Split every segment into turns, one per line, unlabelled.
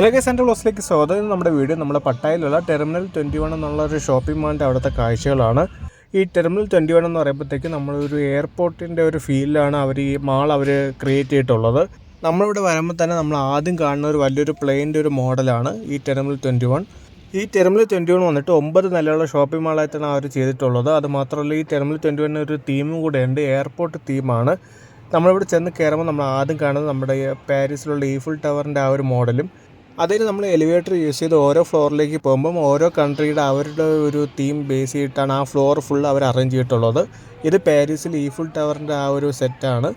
Hello guys, എൻ്റെ വ്ലോഗ്സിലേക്ക് സ്വാഗതം. നമ്മുടെ വീഡിയോ നമ്മുടെ പട്ടായയിലുള്ള ടെർമിനൽ 21 എന്നുള്ളൊരു ഷോപ്പിംഗ് മാളിൻ്റെ അവിടുത്തെ കാഴ്ചകളാണ്. ഈ ടെർമിനൽ 21 എന്ന് പറയുമ്പോഴത്തേക്ക് നമ്മളൊരു എയർപോർട്ടിൻ്റെ ഒരു ഫീലിലാണ് ഈ മാൾ ക്രിയേറ്റ് ചെയ്തിട്ടുള്ളത്. നമ്മളിവിടെ വരുമ്പോൾ തന്നെ നമ്മൾ ആദ്യം കാണുന്ന ഒരു വലിയൊരു പ്ലെയിൻ്റെ ഒരു മോഡലാണ് ഈ ടെർമിനൽ 21. ഈ ടെർമിനൽ 21 വന്നിട്ട് 9 നിലയുള്ള ഷോപ്പിംഗ് മാളായിട്ടാണ് അവർ ചെയ്തിട്ടുള്ളത്. അതുമാത്രമല്ല, ഈ ടെർമിനൽ 21 ഒരു തീമും കൂടെ ഉണ്ട്, എയർപോർട്ട് തീമാണ്. നമ്മളിവിടെ ചെന്ന് കയറുമ്പോൾ നമ്മൾ ആദ്യം കാണുന്നത് നമ്മുടെ പാരീസിലുള്ള ഈഫിൾ ടവറിൻ്റെ ആ ഒരു മോഡലും, അതിന് നമ്മൾ എലിവേറ്റർ യൂസ് ചെയ്ത് ഓരോ ഫ്ലോറിലേക്ക് പോകുമ്പം ഓരോ കൺട്രിയുടെ അവരുടെ ഒരു തീം ബേസ് ചെയ്തിട്ടാണ് ആ ഫ്ലോർ ഫുൾ അവർ അറേഞ്ച് ചെയ്തിട്ടുള്ളത്. ഇത് പാരീസിൽ ഈഫിൾ ടവറിൻ്റെ ആ ഒരു സെറ്റാണ്.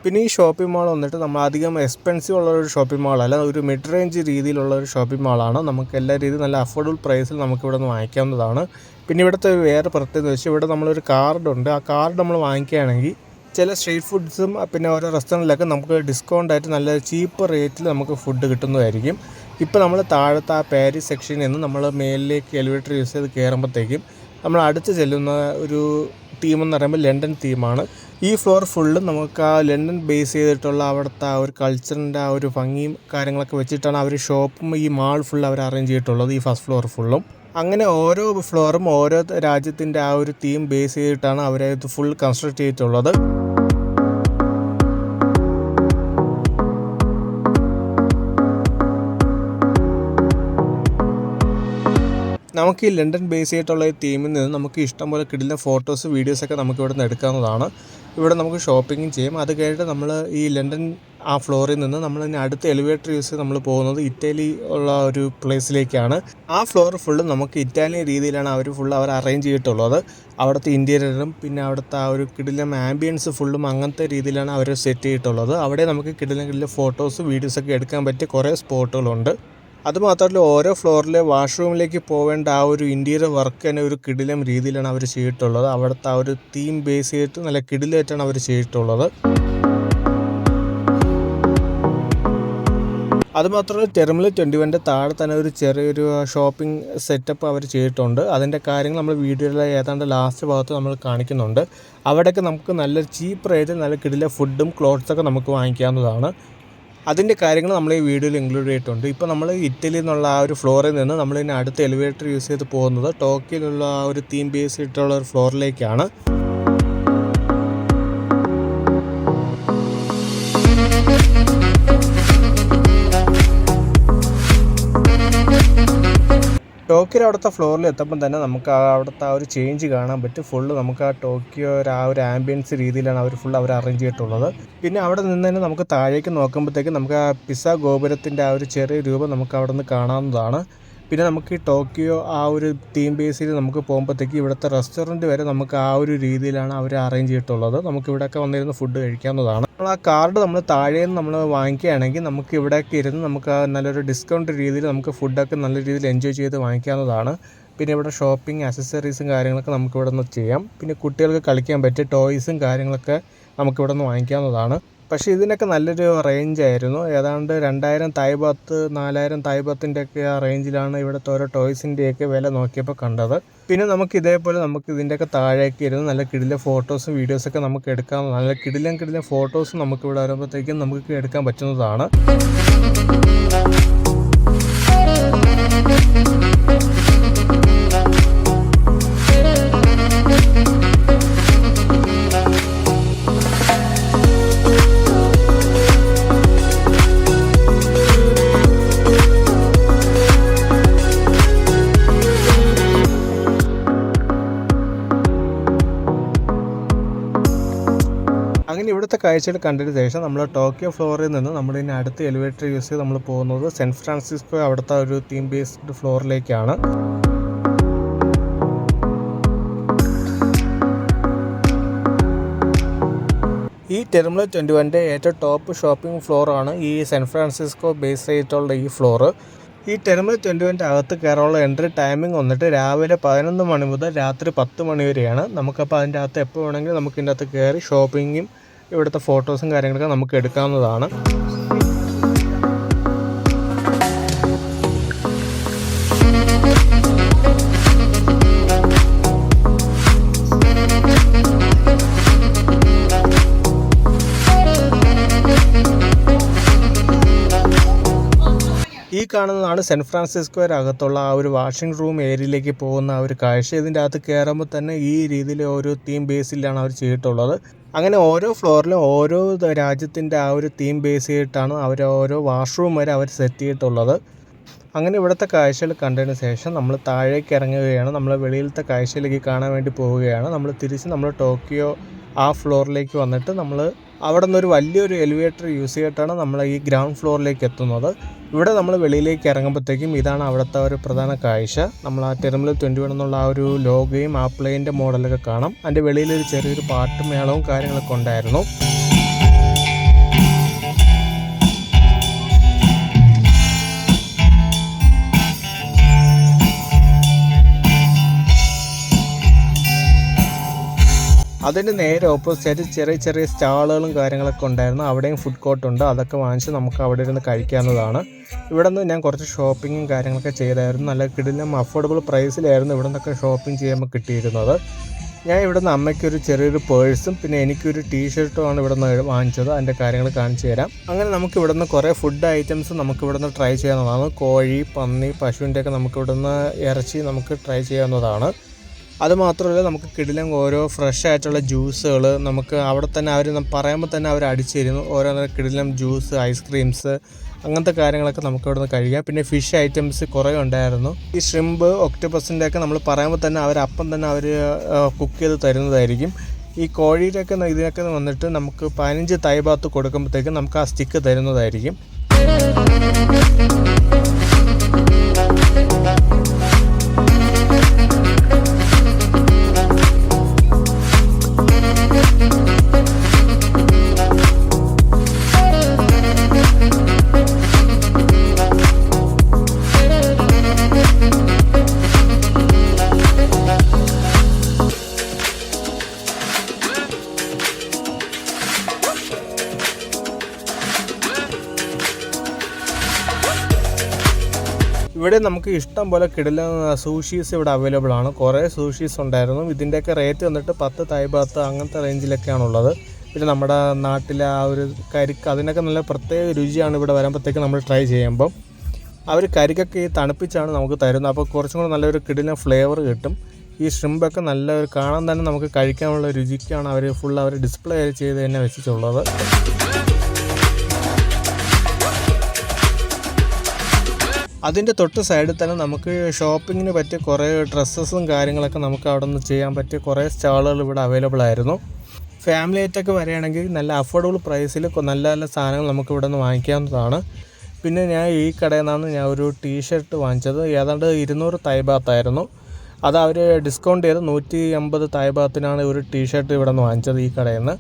പിന്നെ ഈ ഷോപ്പിംഗ് മാൾ വന്നിട്ട് നമ്മൾ അധികം എക്സ്പെൻസീവ് ഉള്ളൊരു ഷോപ്പിംഗ് മാളല്ല, ഒരു മിഡ് റേഞ്ച് രീതിയിലുള്ള ഒരു ഷോപ്പിംഗ് മാളാണ്. നമുക്ക് എല്ലാ രീതിയിലും നല്ല അഫോർഡബിൾ പ്രൈസിൽ നമുക്ക് ഇവിടെ നിന്ന് വാങ്ങിക്കാവുന്നതാണ്. പിന്നെ ഇവിടുത്തെ വേറെ പ്രത്യേകത വെച്ചാൽ ഇവിടെ നമ്മളൊരു കാർഡുണ്ട്. ആ കാർഡ് നമ്മൾ വാങ്ങിക്കുകയാണെങ്കിൽ ചില സ്ട്രീറ്റ് ഫുഡ്സും പിന്നെ ഓരോ റെസ്റ്റോറൻറ്റിലൊക്കെ നമുക്ക് ഡിസ്കൗണ്ടായിട്ട് നല്ല ചീപ്പ് റേറ്റിൽ നമുക്ക് ഫുഡ് കിട്ടുന്നതായിരിക്കും. ഇപ്പോൾ നമ്മൾ താഴത്തെ ആ പാരീസ് സെക്ഷനിൽ നിന്ന് നമ്മൾ മേലിലേക്ക് എലിവേറ്റർ യൂസ് ചെയ്ത് കയറുമ്പോഴത്തേക്കും നമ്മൾ അടുത്ത് ചെല്ലുന്ന ഒരു തീമെന്ന് പറയുമ്പോൾ ലണ്ടൻ തീമാണ്. ഈ ഫ്ലോർ ഫുള്ളും നമുക്ക് ആ ലണ്ടൻ ബേസ് ചെയ്തിട്ടുള്ള അവിടുത്തെ ആ ഒരു കൾച്ചറിൻ്റെ ആ ഒരു ഭംഗിയും കാര്യങ്ങളൊക്കെ വെച്ചിട്ടാണ് അവർ ഷോപ്പും ഈ മാൾ ഫുൾ അവർ അറേഞ്ച് ചെയ്തിട്ടുള്ളത്, ഈ ഫസ്റ്റ് ഫ്ലോർ ഫുള്ളും. അങ്ങനെ ഓരോ ഫ്ലോറും ഓരോ രാജ്യത്തിൻ്റെ ആ ഒരു തീം ബേസ് ചെയ്തിട്ടാണ് അവരത് ഫുൾ കൺസ്ട്രക്ട് ചെയ്തിട്ടുള്ളത്. നമുക്ക് ഈ ലണ്ടൻ ബേസ് ചെയ്തിട്ടുള്ള ഈ തീമിൽ നിന്ന് നമുക്ക് ഇഷ്ടംപോലെ കിടിലൻ ഫോട്ടോസ് വീഡിയോസൊക്കെ നമുക്ക് ഇവിടെ നിന്ന് എടുക്കാവുന്നതാണ്. ഇവിടെ നമുക്ക് ഷോപ്പിങ്ങും ചെയ്യും. അത് കഴിഞ്ഞിട്ട് നമ്മൾ ഈ ലണ്ടൻ ആ ഫ്ലോറിൽ നിന്ന് നമ്മൾ ഇനി അടുത്ത എലിവേറ്റർ യൂസ് ചെയ്ത് നമ്മൾ പോകുന്നത് ഇറ്റലി ഉള്ള ഒരു പ്ലേസിലേക്കാണ്. ആ ഫ്ലോർ ഫുള്ളും നമുക്ക് ഇറ്റാലിയൻ രീതിയിലാണ് അവർ അറേഞ്ച് ചെയ്തിട്ടുള്ളത്. അവിടുത്തെ ഇൻറ്റീരിയറും പിന്നെ അവിടുത്തെ ആ ഒരു കിടിലൻ ആംബിയൻസ് ഫുള്ളും അങ്ങനത്തെ രീതിയിലാണ് അവർ സെറ്റ് ചെയ്തിട്ടുള്ളത്. അവിടെ നമുക്ക് കിടിലൻ ഫോട്ടോസ് വീഡിയോസൊക്കെ എടുക്കാൻ പറ്റിയ കുറേ സ്പോട്ടുകളുണ്ട്. അതുമാത്രമല്ല, ഓരോ ഫ്ലോറിലെ വാഷ്റൂമിലേക്ക് പോവേണ്ട ആ ഒരു ഇൻറ്റീരിയർ വർക്ക് തന്നെ ഒരു കിടിലം രീതിയിലാണ് അവർ ചെയ്തിട്ടുള്ളത്. അവിടുത്തെ ആ ഒരു തീം ബേസ് ചെയ്തിട്ട് നല്ല കിടിലായിട്ടാണ് അവർ ചെയ്തിട്ടുള്ളത്. അതുമാത്രമല്ല, ടെർമിനൽ 21 താഴെ തന്നെ ഒരു ചെറിയൊരു ഷോപ്പിംഗ് സെറ്റപ്പ് അവർ ചെയ്തിട്ടുണ്ട്. അതിൻ്റെ കാര്യങ്ങൾ നമ്മൾ വീഡിയോയിലെ ഏതാണ്ട് ലാസ്റ്റ് ഭാഗത്ത് നമ്മൾ കാണിക്കുന്നുണ്ട്. അവിടെയൊക്കെ നമുക്ക് നല്ല ചീപ്പ് റേറ്റിൽ നല്ല കിടില ഫുഡും ക്ലോത്ത്സൊക്കെ നമുക്ക് വാങ്ങിക്കാവുന്നതാണ്. അതിൻ്റെ കാര്യങ്ങൾ നമ്മൾ ഈ വീഡിയോയിൽ ഇൻക്ലൂഡ് ചെയ്തിട്ടുണ്ട്. ഇപ്പോൾ നമ്മൾ ഇറ്റലിയിൽ നിന്നുള്ള ആ ഒരു ഫ്ലോറിൽ നിന്ന് നമ്മളിനി അടുത്ത എലിവേറ്റർ യൂസ് ചെയ്ത് പോകുന്നത് ടോക്കിയോയിലുള്ള ആ ഒരു തീം ബേസ് ചെയ്തിട്ടുള്ള ഒരു ഫ്ലോറിലേക്കാണ്. ടോക്കിയോ അവിടുത്തെ ഫ്ലോറിൽ എത്തുമ്പം തന്നെ നമുക്ക് അവിടുത്തെ ആ ഒരു ചേഞ്ച് കാണാൻ പറ്റും. ഫുള്ള് നമുക്ക് ആ ടോക്കിയോ ആ ഒരു ആംബിയൻസ് രീതിയിലാണ് അവർ അറേഞ്ച് ചെയ്തിട്ടുള്ളത്. പിന്നെ അവിടെ നിന്ന് തന്നെ നമുക്ക് താഴേക്ക് നോക്കുമ്പോഴത്തേക്ക് നമുക്ക് ആ പിസ ഗോപുരത്തിൻ്റെ ആ ഒരു ചെറിയ രൂപം നമുക്ക് അവിടെ നിന്ന് കാണാവുന്നതാണ്. പിന്നെ നമുക്ക് ഈ ടോക്കിയോ ആ ഒരു തീം ബേസിൽ നമുക്ക് പോകുമ്പോഴത്തേക്ക് ഇവിടുത്തെ റെസ്റ്റോറൻറ്റ് വരെ നമുക്ക് ആ ഒരു രീതിയിലാണ് അവർ അറേഞ്ച് ചെയ്തിട്ടുള്ളത്. നമുക്ക് ഇവിടെയൊക്കെ വന്നിരുന്ന് ഫുഡ് കഴിക്കാവുന്നതാണ്. നമ്മൾ ആ കാർഡ് നമ്മൾ താഴെ നിന്ന് നമ്മൾ വാങ്ങിക്കുകയാണെങ്കിൽ നമുക്ക് ഇവിടെയൊക്കെ ഇരുന്ന് നമുക്ക് നല്ലൊരു ഡിസ്കൗണ്ട് രീതിയിൽ നമുക്ക് ഫുഡൊക്കെ നല്ല രീതിയിൽ എൻജോയ് ചെയ്ത് വാങ്ങിക്കാവുന്നതാണ്. പിന്നെ ഇവിടെ ഷോപ്പിംഗ് അക്സസറീസും കാര്യങ്ങളൊക്കെ നമുക്ക് ഇവിടെ നിന്ന് ചെയ്യാം. പിന്നെ കുട്ടികൾക്ക് കളിക്കാൻ പറ്റിയ ടോയ്സും കാര്യങ്ങളൊക്കെ നമുക്കിവിടെ നിന്ന് വാങ്ങിക്കാവുന്നതാണ്. പക്ഷേ ഇതിനൊക്കെ നല്ലൊരു റേഞ്ചായിരുന്നു. ഏതാണ്ട് 2000 തായ്ബാത്ത് 4000 തായ്ബാത്തിൻ്റെയൊക്കെ ആ റേഞ്ചിലാണ് ഇവിടുത്തെ ഓരോ ടോയ്സിൻ്റെയൊക്കെ വില നോക്കിയപ്പോൾ കണ്ടത്. പിന്നെ നമുക്ക് ഇതേപോലെ നമുക്ക് ഇതിൻ്റെയൊക്കെ താഴേക്ക് ഇരുന്ന് നല്ല കിടില ഫോട്ടോസും വീഡിയോസൊക്കെ നമുക്ക് എടുക്കാം. നല്ല കിടിലൻ ഫോട്ടോസും നമുക്ക് ഇവിടെ വരുമ്പോഴത്തേക്കും നമുക്ക് എടുക്കാൻ പറ്റുന്നതാണ്. അങ്ങനെ ഇവിടുത്തെ കാഴ്ചകൾ കണ്ടതിന് ശേഷം നമ്മൾ ടോക്കിയോ ഫ്ലോറിൽ നിന്ന് നമ്മളിനി അടുത്ത എലിവേറ്റർ യൂസ് ചെയ്ത് നമ്മൾ പോകുന്നത് സാൻ ഫ്രാൻസിസ്കോ അവിടുത്തെ ഒരു തീം ബേസ്ഡ് ഫ്ലോറിലേക്കാണ്. ഈ ടെർമിനൽ 21 ഏറ്റവും ടോപ്പ് ഷോപ്പിംഗ് ഫ്ലോറാണ് ഈ സാൻ ഫ്രാൻസിസ്കോ ബേസ് ചെയ്തിട്ടുള്ള ഈ ഫ്ലോറ്. ഈ ടെർമിനൽ 21 അകത്ത് കയറാനുള്ള എൻട്രി ടൈമിംഗ് വന്നിട്ട് രാവിലെ 11 മണി മുതൽ രാത്രി 10 മണി വരെയാണ്. നമുക്കപ്പോൾ അതിൻ്റെ അകത്ത് എപ്പോൾ വേണമെങ്കിലും നമുക്ക് ഇതിൻ്റെ അകത്ത് കയറി ഷോപ്പിങ്ങും ഇവിടുത്തെ ഫോട്ടോസും കാര്യങ്ങളൊക്കെ നമുക്ക് എടുക്കാവുന്നതാണ്. കാണുന്നതാണ് സാൻ ഫ്രാൻസിസ്കോയിനകത്തുള്ള ആ ഒരു വാഷിംഗ് റൂം ഏരിയയിലേക്ക് പോകുന്ന ആ ഒരു കാഴ്ച. ഇതിൻ്റെ അകത്ത് കയറുമ്പോൾ തന്നെ ഈ രീതിയിൽ ഒരു തീം ബേസിലാണ് അവർ ചെയ്തിട്ടുള്ളത്. അങ്ങനെ ഓരോ ഫ്ലോറിലും ഓരോ രാജ്യത്തിൻ്റെ ആ ഒരു തീം ബേസ് ചെയ്തിട്ടാണ് അവർ ഓരോ വാഷ്റൂം വരെ അവർ സെറ്റ് ചെയ്തിട്ടുള്ളത്. അങ്ങനെ ഇവിടുത്തെ കാഴ്ചകൾ കണ്ടതിന് ശേഷം നമ്മൾ താഴേക്ക് ഇറങ്ങുകയാണ്. നമ്മൾ വെളിയിലത്തെ കാഴ്ചയിലേക്ക് കാണാൻ വേണ്ടി പോവുകയാണ്. നമ്മൾ തിരിച്ച് നമ്മൾ ടോക്കിയോ ആ ഫ്ലോറിലേക്ക് വന്നിട്ട് നമ്മൾ അവിടെ നിന്നൊരു വലിയൊരു എലിവേറ്റർ യൂസ് ചെയ്തിട്ടാണ് നമ്മൾ ഈ ഗ്രൗണ്ട് ഫ്ലോറിലേക്ക് എത്തുന്നത്. ഇവിടെ നമ്മൾ വെളിയിലേക്ക് ഇറങ്ങുമ്പോഴത്തേക്കും ഇതാണ് അവിടുത്തെ ഒരു പ്രധാന കാഴ്ച. നമ്മൾ ആ ടെർമിനൽ 21 എന്നുള്ള ആ ഒരു ലോഗോയും ആ പ്ലെയിൻ്റെ മോഡലൊക്കെ കാണാം. അതിൻ്റെ വെളിയിലൊരു ചെറിയൊരു പാട്ട് മേളവും കാര്യങ്ങളൊക്കെ ഉണ്ടായിരുന്നു. അതിൻ്റെ നേരെ ഓപ്പോസിറ്റ് ചെറിയ ചെറിയ സ്റ്റാളുകളും കാര്യങ്ങളൊക്കെ ഉണ്ടായിരുന്നു. അവിടെയും ഫുഡ് കോർട്ടുണ്ട്. അതൊക്കെ വാങ്ങിച്ച് നമുക്ക് അവിടെ ഇരുന്ന് കഴിക്കാവുന്നതാണ്. ഇവിടെ നിന്ന് ഞാൻ കുറച്ച് ഷോപ്പിങ്ങും കാര്യങ്ങളൊക്കെ ചെയ്തായിരുന്നു. നല്ല കിടിലം അഫോർഡബിൾ പ്രൈസിലായിരുന്നു ഇവിടെ നിന്നൊക്കെ ഷോപ്പിംഗ് ചെയ്യുമ്പോൾ കിട്ടിയിരുന്നത്. ഞാൻ ഇവിടെ നിന്ന് അമ്മയ്ക്കൊരു ചെറിയൊരു പേഴ്സും പിന്നെ എനിക്കൊരു ടീഷർട്ടുമാണ് ഇവിടെ നിന്ന് വാങ്ങിച്ചത്. അതിൻ്റെ കാര്യങ്ങൾ കാണിച്ചു തരാം. അങ്ങനെ നമുക്ക് ഇവിടെ നിന്ന് കുറേ ഫുഡ് ഐറ്റംസ് നമുക്ക് ഇവിടെ നിന്ന് ട്രൈ ചെയ്യാവുന്നതാണ്. കോഴി, പന്നി, പശുവിൻ്റെയൊക്കെ നമുക്ക് ഇവിടെ നിന്ന് ഇറച്ചി നമുക്ക് ട്രൈ ചെയ്യാവുന്നതാണ്. അതുമാത്രമല്ല നമുക്ക് കിടിലം ഓരോ ഫ്രഷ് ആയിട്ടുള്ള ജ്യൂസുകൾ നമുക്ക് അവിടെ തന്നെ അവർ പറയുമ്പോൾ തന്നെ അവർ അടിച്ചു തരുന്നു. ഓരോ കിടിലം ജ്യൂസ്, ഐസ്ക്രീംസ്, അങ്ങനത്തെ കാര്യങ്ങളൊക്കെ നമുക്ക് ഇവിടെ നിന്ന് കഴിക്കാം. പിന്നെ ഫിഷ് ഐറ്റംസ് കുറേ ഉണ്ടായിരുന്നു. ഈ ഷ്രിമ്പ്, ഒക്ടോപസിൻ്റെ ഒക്കെ നമ്മൾ പറയുമ്പോൾ തന്നെ അപ്പം തന്നെ അവർ കുക്ക് ചെയ്ത് തരുന്നതായിരിക്കും. ഈ കോഴിയിലൊക്കെ ഇതിനൊക്കെ വന്നിട്ട് നമുക്ക് 15 തായ് ബാത്ത് കൊടുക്കുമ്പോഴത്തേക്കും നമുക്ക് ആ സ്റ്റിക്ക് തരുന്നതായിരിക്കും. ഇവിടെ നമുക്ക് ഇഷ്ടം പോലെ കിടിലൻ സൂഷീസ് ഇവിടെ അവൈലബിൾ ആണ്. കുറേ സൂഷീസ് ഉണ്ടായിരുന്നു. ഇതിൻ്റെയൊക്കെ റേറ്റ് വന്നിട്ട് 10 തായ് ബാത്ത് അങ്ങനത്തെ റേഞ്ചിലൊക്കെയാണുള്ളത്. പിന്നെ നമ്മുടെ നാട്ടിലെ ആ ഒരു കരിക്ക് അതിനൊക്കെ നല്ല പ്രത്യേക രുചിയാണ് ഇവിടെ വരുമ്പോഴത്തേക്ക് നമ്മൾ ട്രൈ ചെയ്യുമ്പം. അവർ കരിക്കൊക്കെ ഈ തണുപ്പിച്ചാണ് നമുക്ക് തരുന്നത്. അപ്പോൾ കുറച്ചും കൂടെ നല്ലൊരു കിടിലൻ ഫ്ലേവർ കിട്ടും. ഈ ഷ്രിമ്പൊക്കെ നല്ലൊരു കാണാൻ തന്നെ നമുക്ക് കഴിക്കാനുള്ള രുചിക്കാണ് അവർ ഡിസ്പ്ലേ ചെയ്ത് തന്നെ വെച്ചിട്ടുള്ളത്. അതിൻ്റെ തൊട്ട് സൈഡിൽ തന്നെ നമുക്ക് ഷോപ്പിങ്ങിന് പറ്റിയ കുറേ ഡ്രസ്സസും കാര്യങ്ങളൊക്കെ നമുക്ക് അവിടെ നിന്ന് ചെയ്യാൻ പറ്റിയ കുറേ സ്റ്റാളുകൾ ഇവിടെ അവൈലബിൾ ആയിരുന്നു. ഫാമിലി ആയിട്ടൊക്കെ വരികയാണെങ്കിൽ നല്ല അഫോർഡബിൾ പ്രൈസിൽ നല്ല നല്ല സാധനങ്ങൾ നമുക്ക് ഇവിടെ നിന്ന് വാങ്ങിക്കാവുന്നതാണ്. പിന്നെ ഞാൻ ഈ കടയിൽ നിന്നാണ് ഞാൻ ഒരു ടീഷർട്ട് വാങ്ങിച്ചത്. ഏതാണ്ട് 200 തായ് ബാത്തായിരുന്നു. അത് അവർ ഡിസ്കൗണ്ട് ചെയ്ത് 180 തായ് ബാത്തിനാണ് ഒരു ടീഷർട്ട് ഇവിടെ നിന്ന് വാങ്ങിച്ചത് ഈ കടയിൽ നിന്ന്.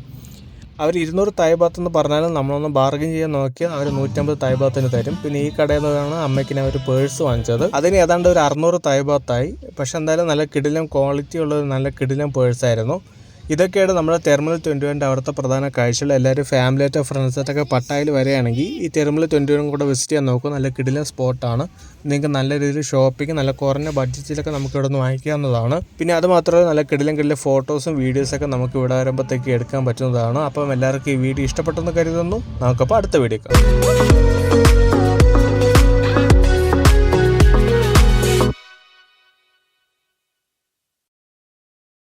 അവർ 200 തായ് ബാത്ത് എന്ന് പറഞ്ഞാലും നമ്മളൊന്ന് ബാർഗിൻ ചെയ്യാൻ നോക്കിയാൽ അവർ 150 തായ് ബാത്തിന് തരും. പിന്നെ ഈ കടയിൽ നിന്നാണ് അമ്മയ്ക്ക് ഞാൻ ഒരു പേഴ്സ് വാങ്ങിച്ചത്. അതിന് ഏതാണ്ട് ഒരു 600 തായ് ബാത്തായി. പക്ഷെ എന്തായാലും നല്ല കിടിലം ക്വാളിറ്റി ഉള്ള ഒരു നല്ല കിടിലം പേഴ്സായിരുന്നു. ഇതൊക്കെയാണ് നമ്മുടെ ടെർമിനൽ 21 അവിടുത്തെ പ്രധാന കാഴ്ചകൾ. എല്ലാവരും ഫാമിലിയായിട്ടോ ഫ്രണ്ട്സായിട്ടൊക്കെ പട്ടായയിൽ വരികയാണെങ്കിൽ ഈ ടെർമിനൽ 21 കൂടെ വിസിറ്റ് ചെയ്യാൻ നോക്കും. നല്ല കിടിലൻ സ്പോട്ടാണ്. നിങ്ങൾക്ക് നല്ല രീതിയിൽ ഷോപ്പിംഗ് നല്ല കുറഞ്ഞ ബഡ്ജറ്റിലൊക്കെ നമുക്ക് ഇവിടെ നിന്ന് വാങ്ങിക്കാവുന്നതാണ്. പിന്നെ അത് മാത്രമല്ല നല്ല കിടിലം ഫോട്ടോസും വീഡിയോസൊക്കെ നമുക്ക് ഇവിടെ വരുമ്പോഴത്തേക്ക് എടുക്കാൻ പറ്റുന്നതാണ്. അപ്പം എല്ലാവർക്കും ഈ വീഡിയോ ഇഷ്ടപ്പെട്ടെന്ന് കരുതുന്നു. നമുക്കപ്പോൾ അടുത്ത വീഡിയോ കാണാം.